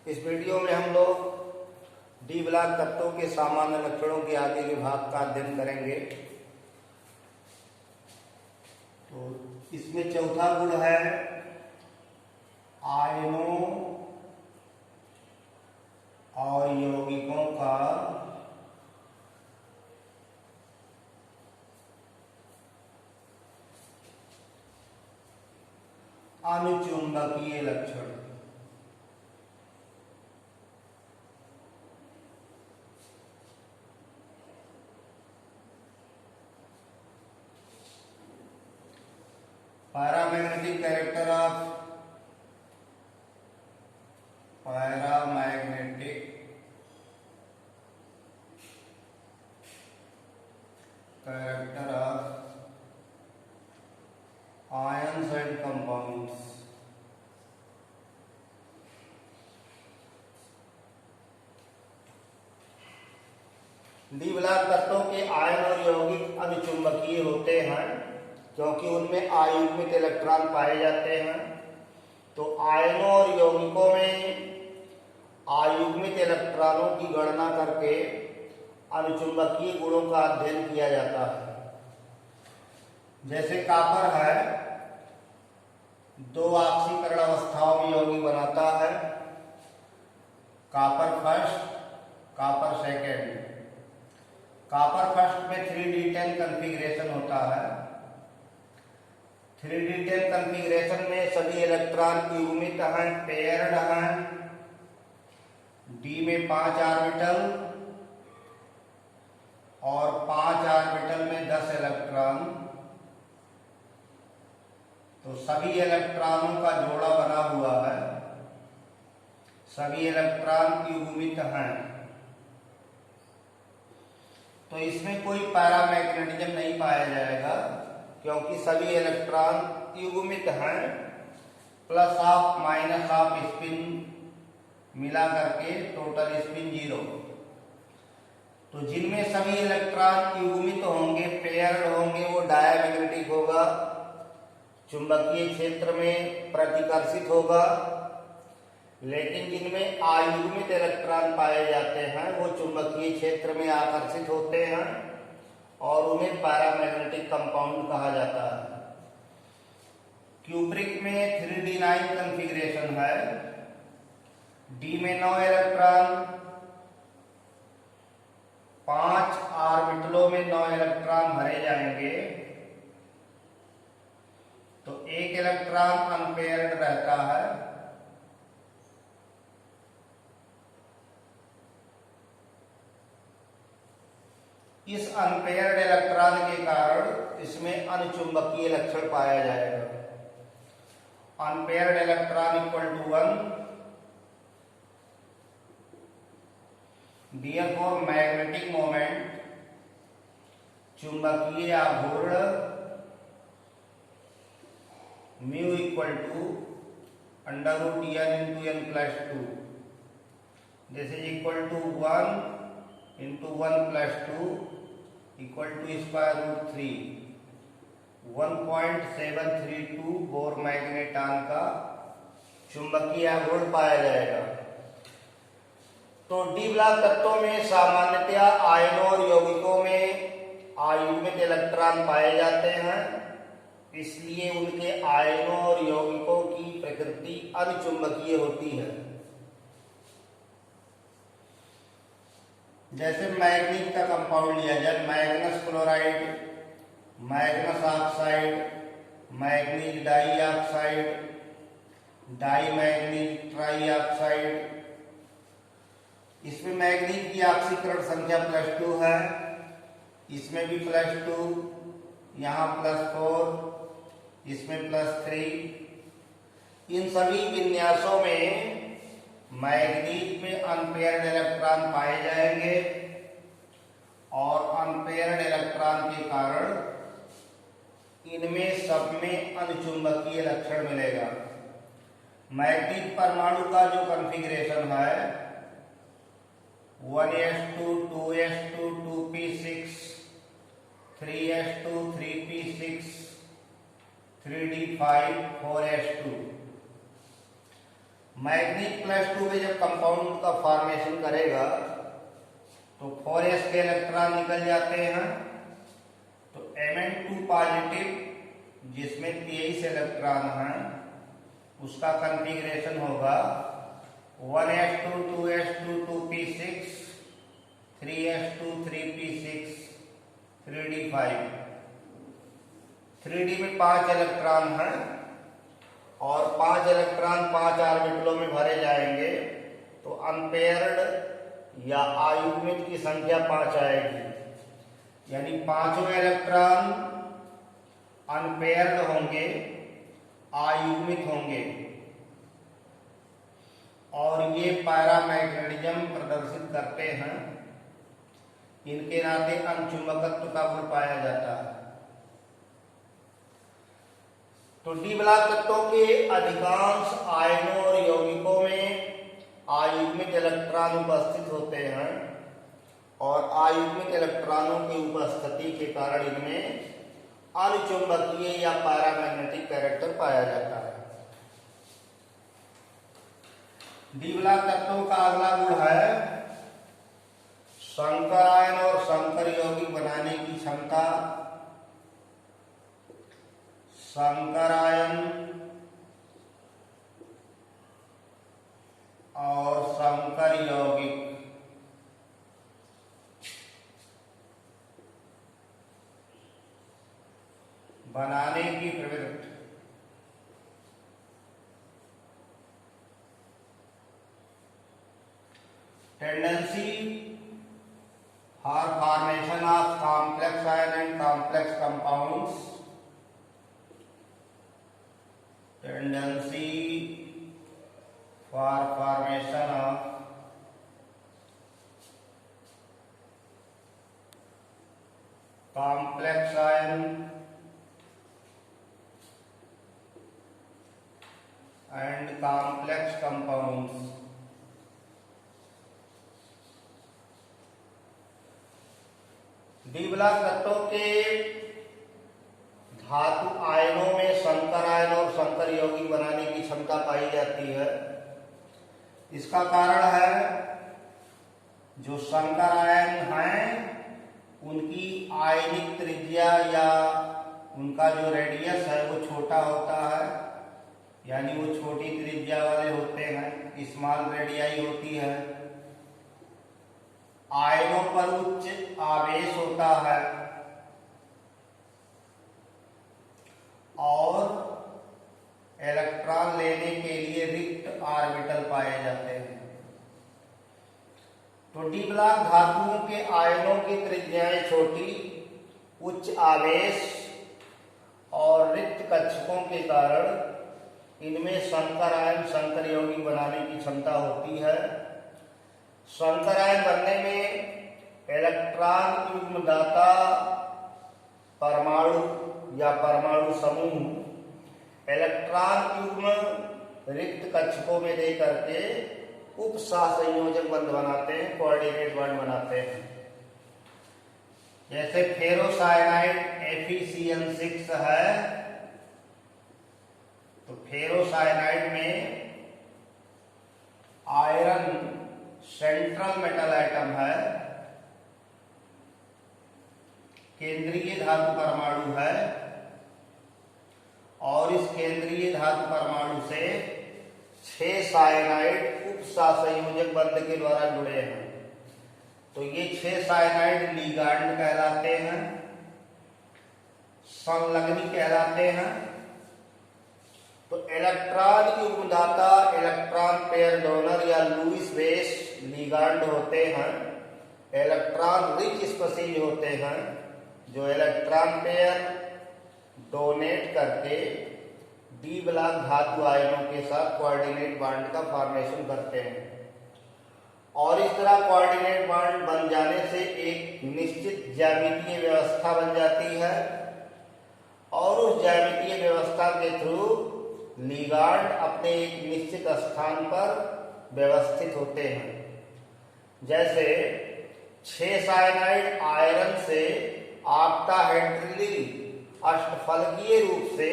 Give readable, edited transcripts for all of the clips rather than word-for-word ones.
इस वीडियो में हम लोग डी ब्लॉक तत्वों के सामान्य लक्षणों के आगे के भाग का अध्ययन करेंगे। तो इसमें चौथा गुण है आयनों और यौगिकों का अनुचुंबकीय लक्षण। Paramagnetic character of ions and compounds। D block तत्वों के आयन और यौगिक अनुचुंबकीय होते हैं क्योंकि उनमें अयुग्मित इलेक्ट्रॉन पाए जाते हैं। तो आयनों और यौगिकों में अयुग्मित इलेक्ट्रॉनों की गणना करके अनुचुंबकीय गुणों का अध्ययन किया जाता है। जैसे कॉपर है, दो ऑक्सीकरण अवस्थाओं में यौगिक बनाता है, copper first, copper second. Copper first में 3d10 कॉन्फ़िगरेशन होता है। 3d10 कॉन्फ़िगरेशन में सभी इलेक्ट्रॉन युग्मित हैं, पेयर्ड हैं। डी में 5 ऑर्बिटल और 5 ऑर्बिटल में 10 इलेक्ट्रॉन। तो सभी इलेक्ट्रॉनों का जोड़ा बना हुआ है, सभी इलेक्ट्रॉन युग्मित हैं। तो इसमें कोई पैरामैग्नेटिज्म नहीं पाया जाएगा क्योंकि सभी इलेक्ट्रॉन युग्मित हैं। Plus of minus off spin मिला करके टोटल स्पिन 0। तो जिनमें सभी इलेक्ट्रॉन युग्मित होंगे, पेयर्ड होंगे, वो डायमैग्नेटिक होगा, चुंबकीय क्षेत्र में प्रतिकर्षित होगा। लेकिन जिनमें अयुग्मित इलेक्ट्रॉन पाए जाते हैं वो चुंबकीय क्षेत्र में आकर्षित होते हैं और उन्हें पैरामैग्नेटिक कंपाउंड कहा जाता है। क्यूप्रिक में 3d9 कॉन्फ़िगरेशन है। डी में 9 इलेक्ट्रॉन, 5 ऑर्बिटलों में 9 इलेक्ट्रॉन भरे जाएंगे। तो एक इलेक्ट्रॉन अनपेयर्ड रहता है। इस अनपेयर्ड इलेक्ट्रॉन के कारण इसमें अनुचुंबकीय लक्षण पाया जाएगा। Unpaired electron equal to 1। Therefore magnetic moment, चुंबकीय आघूर्ण, mu equal to √n into n plus 2। This is equal to 1 into 1 plus 2 equal to √3। 1.732 Bohr magneton का चुंबकीय आघूर्ण पाया जाएगा। तो डी ब्लॉक तत्वों में सामान्यतया आयनों और यौगिकों में अयुग्मित इलेक्ट्रॉन पाए जाते हैं, इसलिए उनके आयनों और यौगिकों की प्रकृति अनुचुंबकीय होती है। जैसे मैग्नीज का कंपाउंड लिया जाए, manganous chloride, manganous oxide, manganese dioxide, dimanganese trioxide. इसमें मैग्नीज की ऑक्सीकरण संख्या +2 है, इसमें भी +2, यहाँ +4, इसमें +3। इन सभी विन्यासों में मैग्नीज में अनपेयर्ड इलेक्ट्रॉन पाए जाएंगे और अनपेयर्ड इलेक्ट्रॉन के कारण इनमें सब में अनुचुंबकीय लक्षण मिलेगा। मैग्नीज परमाणु का जो कॉन्फ़िगरेशन है 1s2 2s2 2p6 3s2 3p6 3d5 4s2। Manganese +2 में जब कंपाउंड का फॉर्मेशन करेगा तो 4s के इलेक्ट्रॉन निकल जाते हैं, तो Mn2 पॉजिटिव जिसमें 23 इलेक्ट्रॉन हैं उसका कॉन्फ़िगरेशन होगा 1s2 2s2 2p6 3s2 3p6 3d5। 3d में 5 इलेक्ट्रॉन हैं और 5 इलेक्ट्रॉन 5 ऑर्बिटलों में भरे जाएंगे, तो अनपेयर्ड या अयुग्मित की संख्या 5 आएगी, यानी पांचों इलेक्ट्रॉन अनपेयर्ड होंगे, अयुग्मित होंगे और ये पैरामैग्नेटिज्म प्रदर्शित करते हैं। इनके नाते अनचुंबकत्व का गुण पाया जाता है। तो डी ब्लॉक तत्वों के अधिकांश आयनों और यौगिकों में अयुग्मित इलेक्ट्रॉन उपस्थित होते हैं और अयुग्मित इलेक्ट्रॉनों की उपस्थिति के कारण इनमें अनुचुंबकीय या पैरामैग्नेटिक कैरेक्टर पाया जाता है। डी ब्लॉक तत्वों का अगला गुण है संकर आयन और संकर यौगिक बनाने की क्षमता। संकर आयन और संकर यौगिक बनाने की प्रवृत्ति। Tendency for formation of complex ion and complex compounds. Tendency for formation of complex ion and complex compounds। D block तत्वों के धातु आयनों में संकर आयन और संकर यौगिक बनाने की क्षमता पाई जाती है। इसका कारण है जो संकर आयन हैं उनकी आयनिक त्रिज्या या उनका जो रेडियस है वो छोटा होता है, यानी वो छोटी त्रिज्या वाले होते हैं, स्मॉल रेडियाई होती है। आयनों पर उच्च आवेश होता है और इलेक्ट्रॉन लेने के लिए रिक्त ऑर्बिटल पाए जाते हैं। तो डी ब्लॉक धातुओं के आयनों की त्रिज्याएं छोटी, उच्च आवेश और रिक्त कक्षकों के कारण इनमें संकर आयन संकर यौगिक बनाने की क्षमता होती है। संकर आयन बनने में इलेक्ट्रॉन युग्मदाता परमाणु या परमाणु समूह इलेक्ट्रॉन युग्म रिक्त कक्षकों में दे करके उप सहसंयोजक बंध बनाते हैं, कोऑर्डिनेट बॉन्ड बनाते हैं। जैसे फेरोसाइनाइड FeCN6 है, तो फेरोसाइनाइड में आयरन सेंट्रल मेटल एटम है, केंद्रीय धातु परमाणु है और इस केंद्रीय धातु परमाणु से 6 साइनाइड उप सहसंयोजक बंध के द्वारा जुड़े हैं। तो ये 6 साइनाइड लिगांड कहलाते हैं, संलग्नी कहलाते हैं। तो इलेक्ट्रॉन युग्मदाता इलेक्ट्रॉन पेयर डोनर या लुईस बेस लिगांड होते हैं। इलेक्ट्रॉन रिच स्पीशीज होते हैं जो इलेक्ट्रॉन पेयर डोनेट करके डी ब्लॉक धातु आयनों के साथ कोऑर्डिनेट बॉन्ड का फॉर्मेशन करते हैं और इस तरह कोऑर्डिनेट बॉन्ड बन जाने से एक निश्चित ज्यामितीय व्यवस्था बन जाती है और उस ज्यामितीय व्यवस्था के थ्रू लिगांड अपने एक निश्चित स्थान पर व्यवस्थित होते हैं। जैसे 6 साइनाइड आयरन से ऑक्टाहेड्रली अष्टफलकीय रूप से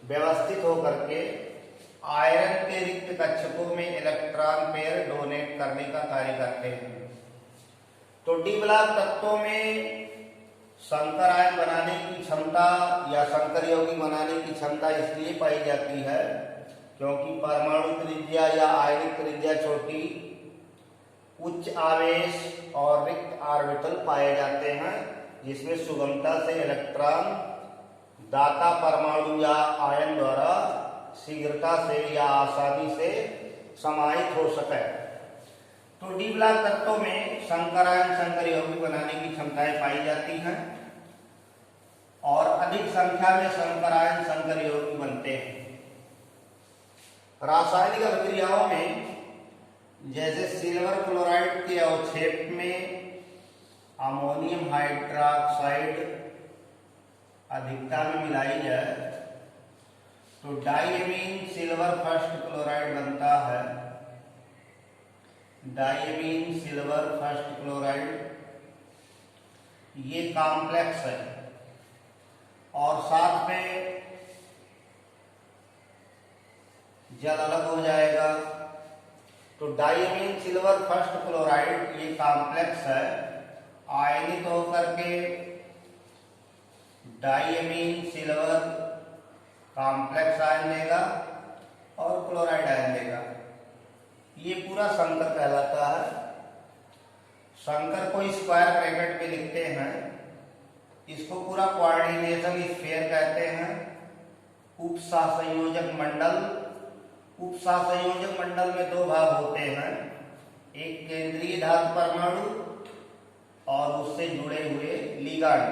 व्यवस्थित होकर के आयरन के रिक्त कक्षकों में इलेक्ट्रॉन पेयर डोनेट करने का कार्य करते हैं। तो डी ब्लॉक तत्वों में संकर आयन बनाने की क्षमता या संकर यौगिक बनाने की क्षमता इसलिए पाई जाती है क्योंकि परमाणु त्रिज्या या आयनिक त्रिज्या छोटी, उच्च आवेश और रिक्त ऑर्बिटल पाए जाते हैं जिसमें सुगमता से इलेक्ट्रॉन दाता परमाणु या आयन द्वारा शीघ्रता से या आसानी से समाहित हो सके। तो डी ब्लॉक तत्वों में संकर आयन संकर यौगिक बनाने की क्षमताएं पाई जाती हैं और अधिक संख्या में संकर आयन संकर यौगिक बनते हैं। रासायनिक अभिक्रियाओं में जैसे सिल्वर क्लोराइड के अवक्षेप में अमोनियम हाइड्रोक्साइड अधिकता में मिलाई जाए तो डाइएमीन सिल्वर फर्स्ट क्लोराइड बनता है। डाइएमीन सिल्वर फर्स्ट क्लोराइड ये कॉम्प्लेक्स है और साथ में जल अलग हो जाएगा। तो डाइएमीन सिल्वर फर्स्ट क्लोराइड ये कॉम्प्लेक्स है, आयनित होकर के डाइएमीन सिल्वर कॉम्प्लेक्स आयन देगा और क्लोराइड आयन देगा। ये पूरा संकर कहलाता है। संकर को स्क्वायर ब्रैकेट में लिखते हैं, इसको पूरा कोऑर्डिनेशन स्फीयर कहते हैं। उपसहसंयोजक मंडल, उपसहसंयोजक मंडल में दो भाग होते हैं, एक केंद्रीय धातु परमाणु और उससे जुड़े हुए लिगांड।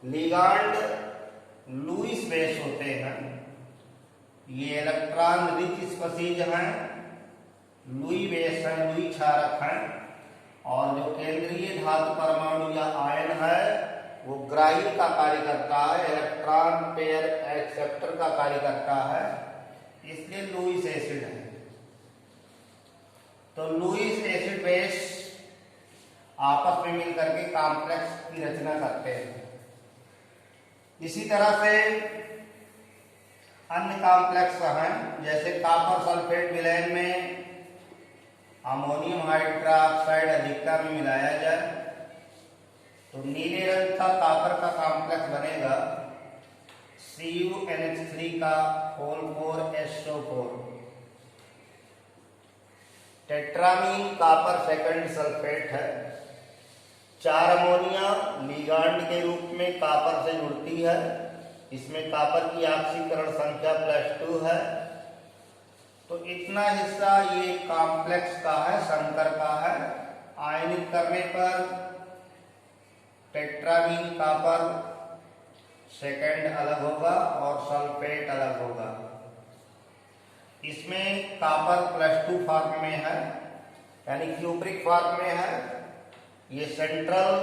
लिगांड लुईस बेस होते हैं, ये इलेक्ट्रॉन रिच स्पीशीज हैं, लुई बेस हैं, लुई क्षारक हैं। और जो केंद्रीय धातु परमाणु या आयन है वो ग्राही का कार्य करता है, इलेक्ट्रॉन पेयर एक्सेप्टर का कार्य करता है, इसलिए लुईस एसिड है। तो लुईस एसिड बेस आपस में मिलकर के कॉम्प्लेक्स की रचना करते हैं। इसी तरह से अन्य कॉम्प्लेक्स हैं, जैसे कॉपर सल्फेट विलयन में अमोनियम हाइड्रोक्साइड अधिकता में मिलाया जाए तो नीले रंग का कॉपर का कॉम्प्लेक्स बनेगा CuNH3 का whole 4SO4। Tetrammine copper second sulphate है। 4 अमोनिया लिगांड के रूप में कॉपर से जुड़ती है, इसमें कॉपर की ऑक्सीकरण संख्या +2 है। तो इतना हिस्सा ये कॉम्प्लेक्स का है, संकर का है। आयनित करने पर टेट्रामीन कॉपर सेकंड अलग होगा और सल्फेट अलग होगा। इसमें कॉपर +2 फॉर्म में है, यानी क्यूप्रिक फॉर्म में है। ये सेंट्रल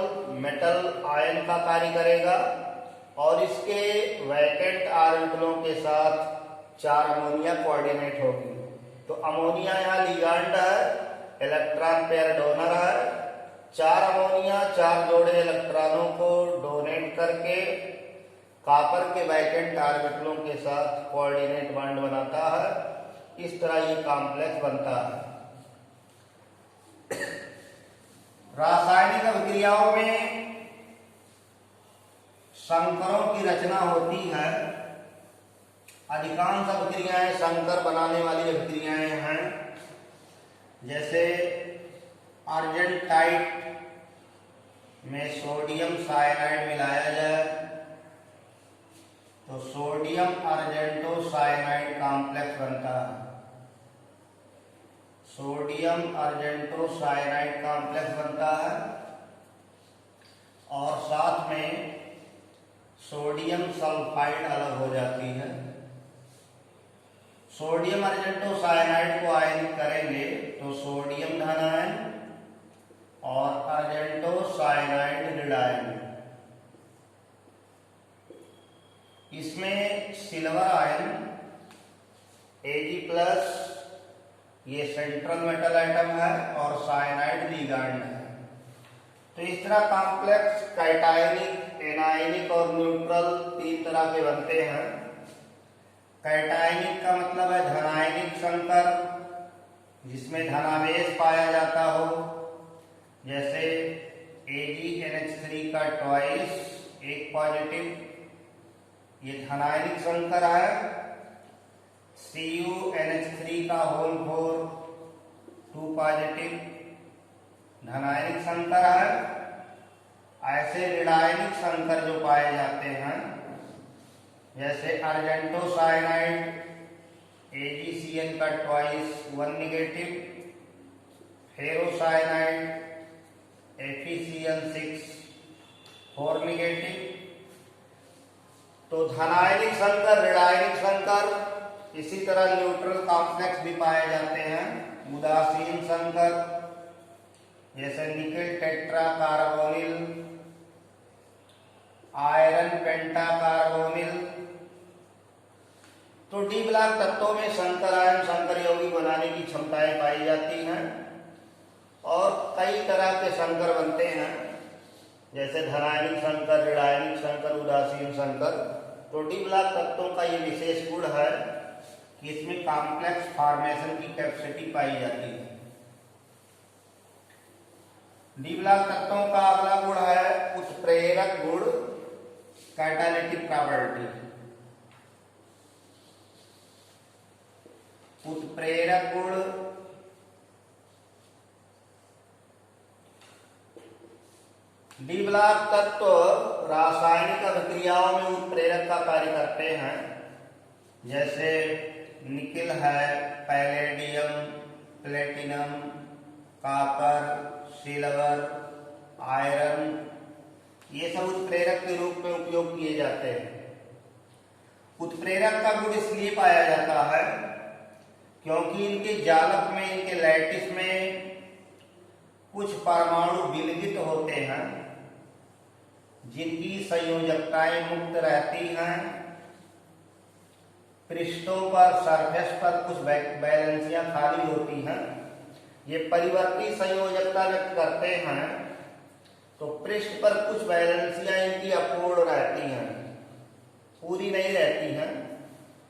मेटल आयन का कार्य करेगा और इसके वैकेंट ऑर्बिटलों के साथ 4 अमोनिया कोऑर्डिनेट होगी। तो अमोनिया यहाँ लिगांड है, इलेक्ट्रॉन पेयर डोनर है। 4 अमोनिया 4 जोड़े इलेक्ट्रॉनों को डोनेट करके कॉपर के वैकेंट ऑर्बिटलों के साथ कोऑर्डिनेट बॉन्ड बनाता है। इस तरह ये कॉम्प्लेक्स बनता है। रासायनिक अभिक्रियाओं में संकरों की रचना होती है। अधिकांश अभिक्रियाएं संकर बनाने वाली अभिक्रियाएं हैं, जैसे अर्जेंटाइट में सोडियम साइनाइड मिलाया जाए तो सोडियम अर्जेंटो साइनाइड कॉम्प्लेक्स बनता है। सोडियम अर्जेंटो साइनाइड कॉम्प्लेक्स बनता है और साथ में सोडियम सल्फाइड अलग हो जाती है। सोडियम अर्जेंटो साइनाइड को आयनित करेंगे तो सोडियम धन आयन और अर्जेंटो साइनाइड ऋण आयन। इसमें सिल्वर आयन Ag+, ये सेंट्रल मेटल एटम है और साइनाइड लिगांड है। तो इस तरह कॉम्प्लेक्स कैटायनिक, एनायनिक और न्यूट्रल 3 तरह के बनते हैं। कैटायनिक का मतलब है धनायनिक संकर, जिसमें धनावेश पाया जाता हो, जैसे AgNH3 का ट्वाइस एक पॉजिटिव, ये धनायनिक संकर है। CuNH3 का होल 4 2 पॉजिटिव धनायनिक संकर है। ऐसे ऋणायनिक संकर जो पाए जाते हैं, जैसे अर्जेंटोसाइनाइड AgCN का twice 1 negative, ferrocyanide FeCN6 4 negative. तो धनायनिक संकर, ऋणायनिक संकर, इसी तरह न्यूट्रल कॉम्प्लेक्स भी पाए जाते हैं। उदासीन संकर जैसे निकेल टेट्रा कार्बोनिल, आयरन पेंटा कार्बोनिल। तो डी ब्लॉक तत्वों में संकर आयन संकर यौगिक बनाने की क्षमताएं पाई जाती हैं और कई तरह के संकर बनते हैं, जैसे धनायनिक संकर, ऋणायनिक संकर, उदासीन संकर। तो डी ब्लॉक तत्वों का ये विशेष गुण है कि इसमें कॉम्प्लेक्स फॉर्मेशन की कैपेसिटी पाई जाती है। डी ब्लॉक तत्वों का अगला गुण है उत्प्रेरक गुण, कैटालिटिक प्रॉपर्टी। उत्प्रेरक गुण डी ब्लॉक तत्व रासायनिक अभिक्रियाओं में उत्प्रेरक का कार्य करते हैं, जैसे निकिल है, palladium, platinum, copper, silver, iron, ये सब उत्प्रेरक के रूप में उपयोग किए जाते हैं। उत्प्रेरक का गुण इसलिए पाया जाता है क्योंकि इनके जालक में, इनके लैटिस में कुछ परमाणु विलगित होते हैं जिनकी संयोजकताएं मुक्त रहती हैं। पृष्ठों पर, सरफेस पर कुछ वैलेंसियां खाली होती हैं। ये परिवर्ती संयोजकता व्यक्त करते हैं। तो पृष्ठ पर कुछ वैलेंसियां इनकी अपूर्ण रहती हैं, पूरी नहीं रहती हैं।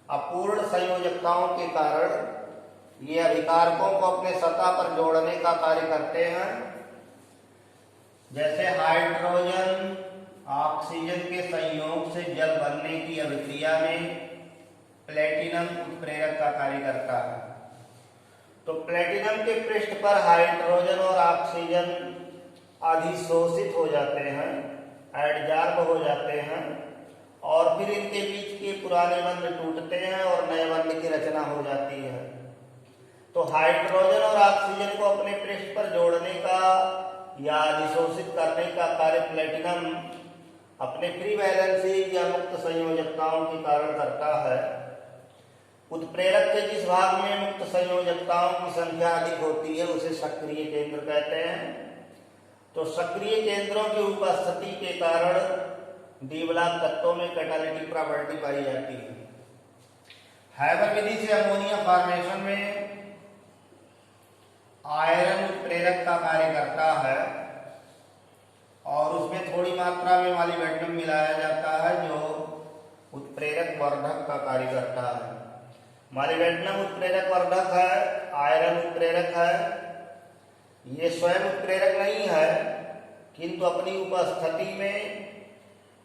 अपूर्ण संयोजकताओं के कारण ये अभिकारकों को अपने सतह पर जोड़ने का कार्य करते हैं। जैसे हाइड्रोजन ऑक्सीजन के संयोग से जल बनने की अभिक्रिया में प्लेटिनम उत्प्रेरक का कार्य करता है। तो प्लेटिनम के पृष्ठ पर हाइड्रोजन और ऑक्सीजन अधिशोषित हो जाते हैं, एडजॉर्ब हो जाते हैं, और फिर इनके बीच के पुराने बंध टूटते हैं और नए बंध की रचना हो जाती है। तो हाइड्रोजन और ऑक्सीजन को अपने पृष्ठ पर जोड़ने का या अधिशोषित करने का कार्य प्लेटिनम अपने फ्री वैलेंसी या मुक्त संयोजकताओं के कारण करता है। उत्प्रेरक के जिस भाग में मुक्त संयोजकताओं की संख्या अधिक होती है उसे सक्रिय केंद्र कहते हैं। तो सक्रिय केंद्रों की उपस्थिति के कारण डी ब्लॉक तत्वों में कैटालिटिक प्रॉपर्टी पाई जाती है। हैबर विधि से अमोनिया फॉर्मेशन में आयरन उत्प्रेरक का कार्य करता है और उसमें थोड़ी मात्रा में मॉलिब्डेनम मिलाया जाता है जो उत्प्रेरक वर्धक का कार्य करता है। मॉलिब्डेनम उत्प्रेरक वर्धक है, आयरन उत्प्रेरक है। ये स्वयं उत्प्रेरक नहीं है, किंतु अपनी उपस्थिति में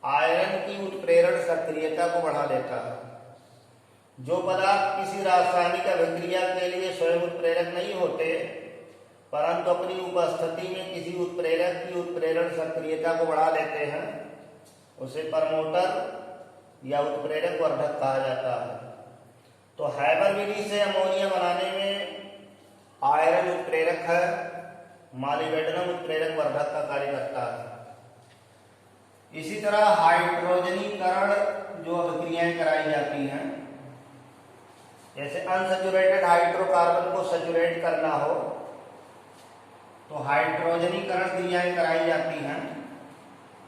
आयरन की उत्प्रेरण सक्रियता को बढ़ा देता है। जो पदार्थ किसी रासायनिक अभिक्रिया के लिए स्वयं उत्प्रेरक नहीं होते, परंतु अपनी उपस्थिति में किसी उत्प्रेरक की उत्प्रेरण सक्रियता को बढ़ा देते हैं, उसे प्रमोटर या उत्प्रेरक वर्धक कहा जाता है। तो हैबर विधि से अमोनिया बनाने में आयरन उत्प्रेरक है, मॉलिब्डेनम उत्प्रेरक वर्धक का कार्य करता है। इसी तरह हाइड्रोजनीकरण जो अभिक्रियाएं कराई जाती हैं, जैसे अनसैचुरेटेड हाइड्रोकार्बन को सैचुरेट करना हो तो हाइड्रोजनीकरण क्रियाएं कराई जाती हैं।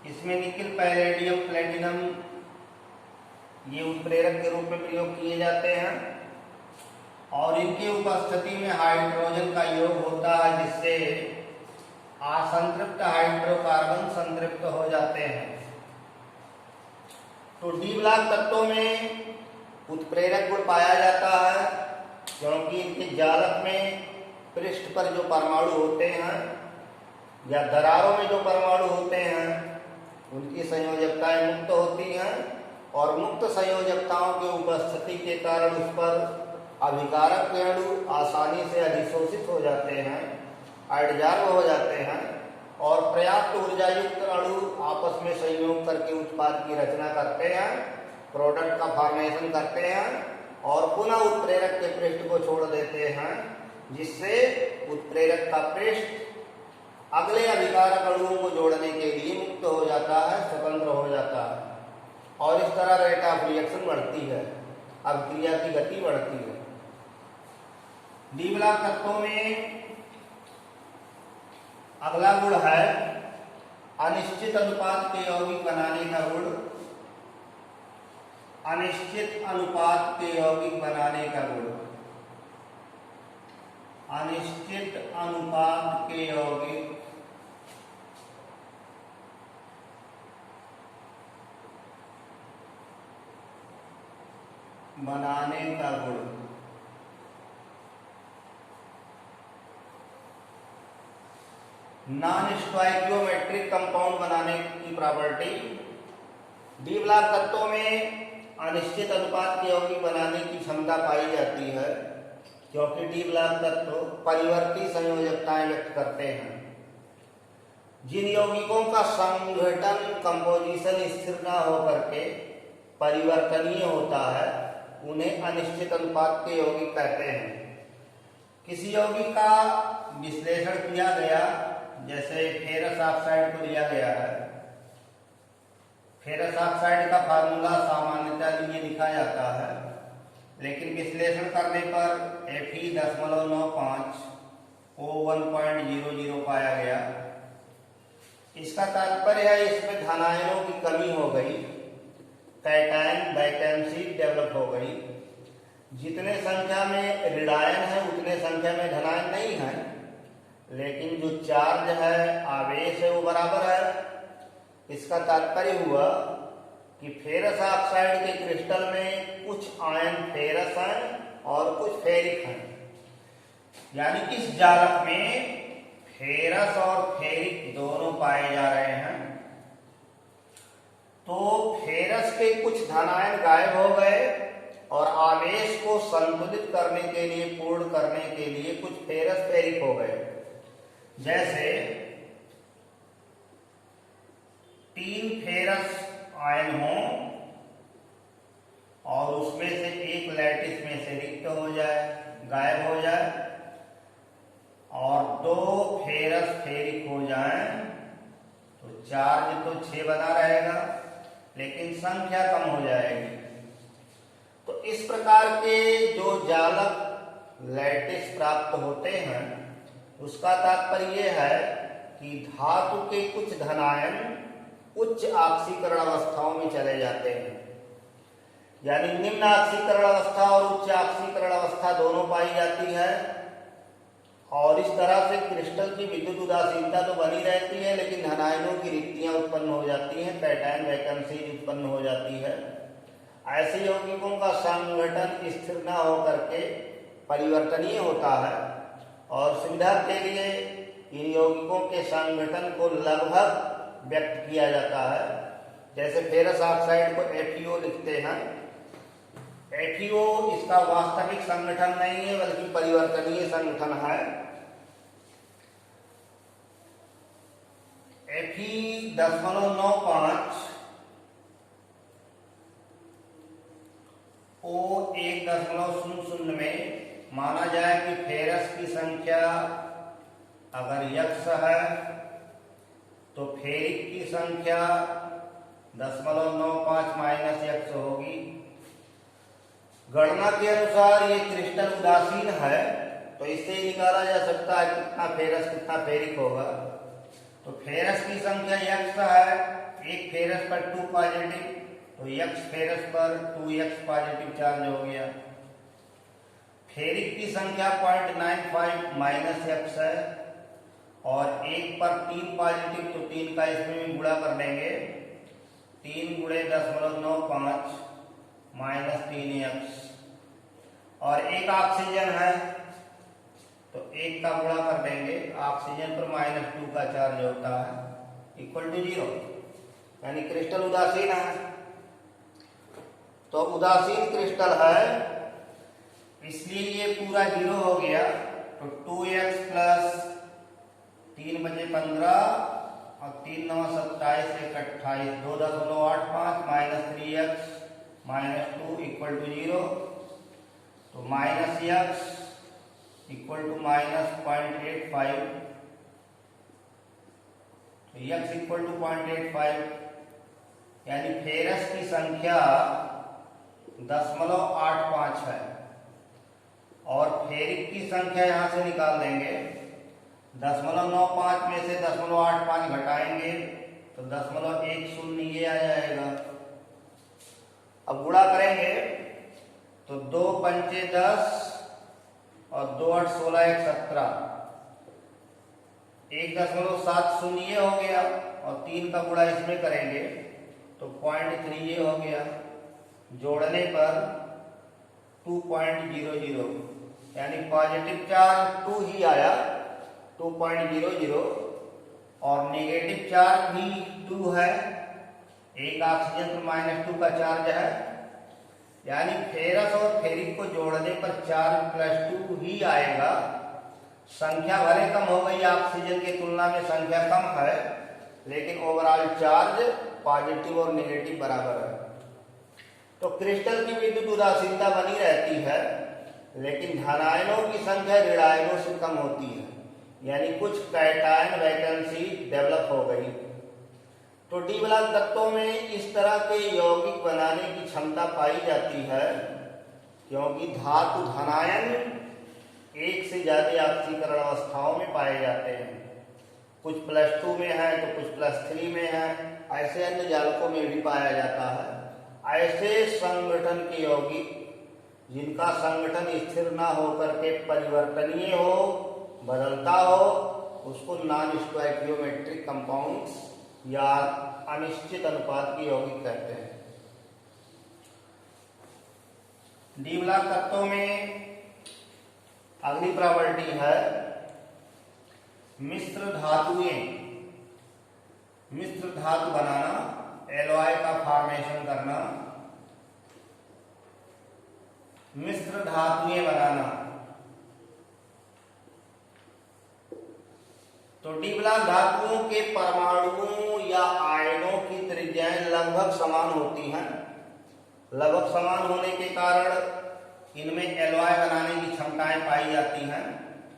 इसमें निकिल, पैलेडियम, प्लेटिनम ये उत्प्रेरक के रूप में प्रयोग किए जाते हैं और इनकी उपस्थिति में हाइड्रोजन का योग होता है, जिससे असंतृप्त हाइड्रोकार्बन संतृप्त हो जाते हैं। तो डी ब्लॉक तत्वों में उत्प्रेरक गुण पाया जाता है क्योंकि इनके जालक में पृष्ठ पर जो परमाणु होते हैं या दरारों में जो परमाणु होते हैं उनकी संयोजकताएं मुक्त होती हैं और मुक्त संयोजकताओं की उपस्थिति के कारण उस पर अभिकारक रेणु आसानी से अधिशोषित हो जाते हैं, एडजॉर्ब हो जाते हैं और पर्याप्त ऊर्जा युक्त अणु आपस में संयोग करके उत्पाद की रचना करते हैं, प्रोडक्ट का फॉर्मेशन करते हैं और पुनः उत्प्रेरक के पृष्ठ को छोड़ देते हैं, जिससे उत्प्रेरक का पृष्ठ अगले अभिकारक अणुओं को जोड़ने के लिए मुक्त हो जाता है, स्वतंत्र हो जाता है और इस तरह रेट ऑफ रिएक्शन बढ़ती है, अभिक्रिया की गति बढ़ती है। डी ब्लॉक तत्वों में अगला गुण है अनिश्चित अनुपात के यौगिक बनाने का गुण। अनिश्चित अनुपात के यौगिक बनाने का गुण। अनिश्चित अनुपात के यौगिक बनाने का गुण। नॉन स्टोइकियोमेट्रिक कंपाउंड बनाने की प्रॉपर्टी। डी ब्लॉक तत्वों में अनिश्चित अनुपात के यौगिक बनाने की क्षमता पाई जाती है क्योंकि डी ब्लॉक तत्व परिवर्ती संयोजकताएं व्यक्त करते हैं। जिन यौगिकों का संघटन कंपोजिशन स्थिर न होकर के परिवर्तनीय होता है उन्हें अनिश्चित अनुपात के यौगिक कहते हैं। किसी यौगिक का विश्लेषण किया गया, जैसे फेरस ऑक्साइड को लिया गया है। फेरस ऑक्साइड का फार्मूला सामान्यतः लिए लिखा जाता है, लेकिन विश्लेषण करने पर Fe.95 O1.00 पाया गया। इसका तात्पर्य है इसमें धनायनों की कमी हो गई, कैटायन वैकेंसी डेवलप हो गई। जितने संख्या में ऋणायन है उतने संख्या में धनायन नहीं है, लेकिन जो चार्ज है, आवेश है, वो बराबर है। इसका तात्पर्य हुआ कि फेरस ऑक्साइड के क्रिस्टल में कुछ आयन फेरस हैं और कुछ फेरिक हैं, यानी कि इस जालक में फेरस और फेरिक दोनों पाए जा रहे हैं। तो फेरस के कुछ धनायन गायब हो गए और आवेश को संतुलित करने के लिए, पूर्ण करने के लिए कुछ फेरस फेरिक हो गए। जैसे 3 फेरस आयन हो और उसमें से एक लैटिस में से रिक्त हो जाए, गायब हो जाए, और 2 फेरस फेरिक हो जाए, तो चार्ज तो 6 बना रहेगा लेकिन संख्या कम हो जाएगी। तो इस प्रकार के जो जालक लैटिस प्राप्त होते हैं उसका तात्पर्य यह है कि धातु के कुछ धनायन उच्च ऑक्सीकरण अवस्थाओं में चले जाते हैं, यानी निम्न ऑक्सीकरण अवस्था और उच्च ऑक्सीकरण अवस्था दोनों पाई जाती है। और इस तरह से क्रिस्टल की विद्युत उदासीनता तो बनी रहती है, लेकिन धनायनों की रिक्तियां उत्पन्न हो जाती हैं, कैटायन वैकेंसी उत्पन्न हो जाती है। ऐसे यौगिकों का संघटन स्थिर न होकर के परिवर्तनीय होता है और सुविधा के लिए इन यौगिकों के संघटन को लगभग व्यक्त किया जाता है। जैसे फेरस ऑक्साइड को FeO लिखते हैं। FeO इसका वास्तविक संगठन नहीं है बल्कि परिवर्तनीय संगठन है। Fe.95 O1.00 में माना जाए कि फेरस की संख्या अगर यक्स है तो फेरिक की संख्या 0.95 माइनस यक्स होगी। गणना के अनुसार ये क्रिस्टल उदासीन है, तो इससे ही निकाला जा सकता है कितना फेरस कितना फेरिक होगा। तो फेरस की संख्या यक्स है, एक फेरस पर 2 पॉजिटिव, तो यक्स फेरस पर 2x पॉजिटिव चार्ज हो गया। फेरिक की संख्या 0.95 माइनस यक्स है और एक पर 3 पॉजिटिव, तो 3 का इसमें भी गुणा कर देंगे। 3 गुणे 0.95 -3x, और एक ऑक्सीजन है तो एक का गुणा कर देंगे, ऑक्सीजन पर -2 का चार्ज होता है इक्वल टू 0, यानी क्रिस्टल उदासीन है। तो उदासीन क्रिस्टल है, इसलिए ये पूरा 0 हो गया। तो 2x प्लस 3 बजे 15 और 3 9 27 1 28 2.85 -3x -2 इक्वल टू 0। तो -x इक्वल टू -0.85, तो x इक्वल टू 0.85, यानी फेरस की संख्या 0.85 है, और फेरिक की संख्या यहां से निकाल देंगे। 0.95 में से 0.85 घटाएंगे तो 0.10 ये आ जाएगा। अब गुणा करेंगे तो 2 पंचे 10 और 2 8 16 1 17, 1.70 ये हो गया, और 3 का गुणा इसमें करेंगे तो 0.3 ये हो गया। जोड़ने पर 2.00, यानी पॉजिटिव चार्ज 2 ही आया 2.00, और नेगेटिव चार्ज भी 2 है, एक ऑक्सीजन पर -2 का चार्ज है, यानी फेरस और फेरिक को जोड़ने पर चार्ज +2 ही आएगा। संख्या भले कम हो गई, ऑक्सीजन की तुलना में संख्या कम है, लेकिन ओवरऑल चार्ज पॉजिटिव और नेगेटिव बराबर है। तो क्रिस्टल की विद्युत उदासीनता बनी रहती है, लेकिन धनायनों की संख्या ऋणायनों से कम होती है, यानी कुछ कैटायन वैकेंसी डेवलप हो गई। तो डी ब्लॉक तत्वों में इस तरह के यौगिक बनाने की क्षमता पाई जाती है, क्योंकि धातु धनायन एक से ज्यादा ऑक्सीकरण अवस्थाओं में पाए जाते हैं। कुछ +2 में है तो कुछ +3 में है, ऐसे अन्य जालकों में भी पाया जाता है। ऐसे संगठन के यौगिक जिनका संगठन स्थिर ना होकर के परिवर्तनीय हो, बदलता हो, उसको नॉन स्टोइकियोमेट्रिक कंपाउंड्स या अनिश्चित अनुपात के यौगिक कहते हैं। डी ब्लॉक तत्वों में अगली प्रॉपर्टी है मिश्र धातुएं, मिश्र धातु बनाना, एलॉय का फॉर्मेशन करना, मिश्र धातुएं बनाना। तो डी ब्लॉक धातुओं के परमाणुओं या आयनों की त्रिज्याएं लगभग समान होती हैं। लगभग समान होने के कारण इनमें एलॉय बनाने की क्षमताएं पाई जाती हैं,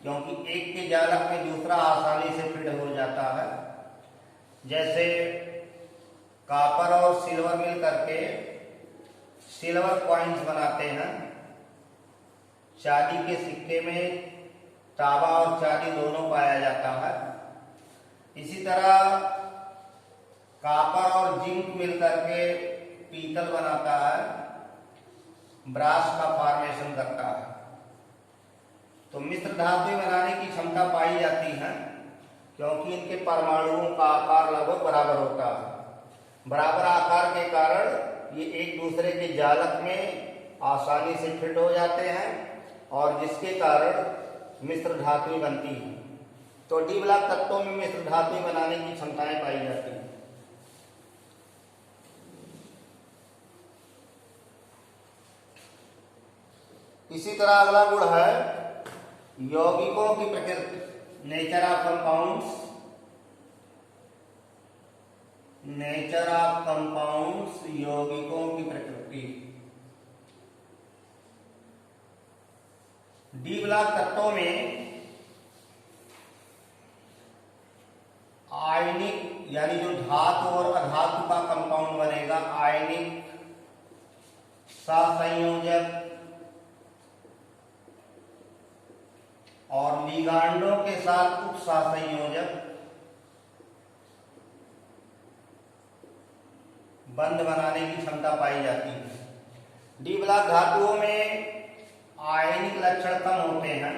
क्योंकि एक के जालक में दूसरा आसानी से फिट हो जाता है। जैसे कॉपर और सिल्वर मिल करके सिल्वर कॉइन्स बनाते हैं। चांदी के सिक्के में तांबा और चांदी दोनों पाया जाता है। इसी तरह कॉपर और जिंक मिल करके पीतल बनाता है, ब्रास का फॉर्मेशन करता है। तो मिश्र धातुएं बनाने की क्षमता पाई जाती है, क्योंकि इनके परमाणुओं का आकार लगभग बराबर होता है। बराबर आकार के कारण ये एक दूसरे के जालक में आसानी से फिट हो जाते हैं, और जिसके कारण मिश्र धातुएं बनती हैं। तो डी ब्लॉक तत्वों में मिश्र धातुएं बनाने की क्षमताएं पाई जाती हैं। इसी तरह अगला गुण है यौगिकों की प्रकृति, nature of compounds. Nature of compounds, यौगिकों की प्रकृति। डी ब्लॉक तत्वों में आयनिक, यानी जो धातु और अधातु का कंपाउंड बनेगा, आयनिक सहसंयोजक और लिगांडों के साथ उप सहसंयोजक बंध बनाने की क्षमता पाई जाती है। डी ब्लॉक धातुओं में आयनिक लक्षण कम होते हैं।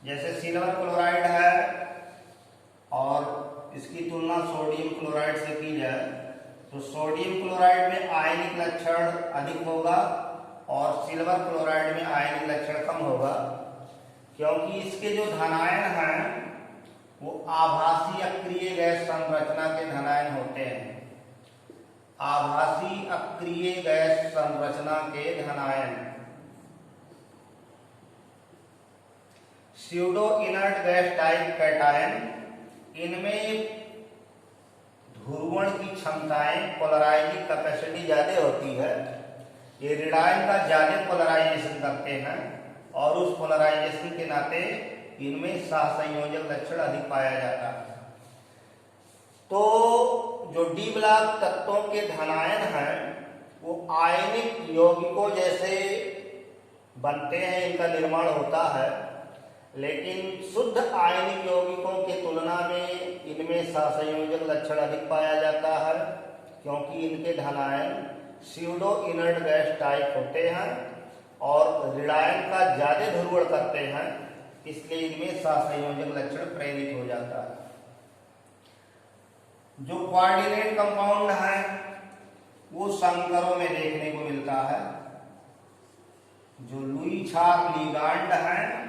जैसे सिल्वर क्लोराइड है और इसकी तुलना सोडियम क्लोराइड से की जाए तो तो सोडियम क्लोराइड में आयनिक लक्षण अधिक होगा और सिल्वर क्लोराइड में आयनिक लक्षण कम होगा, क्योंकि इसके जो धनायन हैं वो आभासी अक्रिय गैस संरचना के धनायन होते हैं। आभासी अक्रिय गैस संरचना के धनायन। Pseudo inert gas type cation, इनमें ध्रुवण की क्षमताएं, पोलराइजिंग कैपेसिटी ज्यादा होती है। ये ऋणायन का ज्यादा पोलराइजेशन करते हैं और उस पोलराइजेशन के नाते इनमें सहसंयोजक लक्षण अधिक पाया जाता है। तो जो डी ब्लॉक तत्वों के धनायन हैं वो आयनिक यौगिकों जैसे बनते हैं, इनका निर्माण होता है, लेकिन शुद्ध आयनिक यौगिकों की तुलना में इनमें सहसंयोजक लक्षण अधिक पाया जाता है, क्योंकि इनके धनायन स्यूडो इनर्ट गैस टाइप होते हैं और ऋणायन का ज्यादा ध्रुवण करते हैं, इसलिए इनमें सहसंयोजक लक्षण प्रेरित हो जाता है। जो कोऑर्डिनेट कंपाउंड है वो संकरों में देखने को मिलता है। जो लुई छाप लिगांड है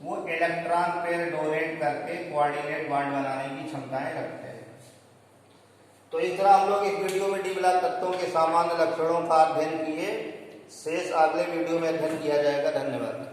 वो इलेक्ट्रॉन पेयर डोनेट करके कोऑर्डिनेट बॉन्ड बनाने की क्षमताएं रखते हैं। तो इस तरह हम लोग इस वीडियो में डी ब्लॉक तत्वों के सामान्य लक्षणों का अध्ययन किए। शेष अगले वीडियो में अध्ययन किया जाएगा। धन्यवाद।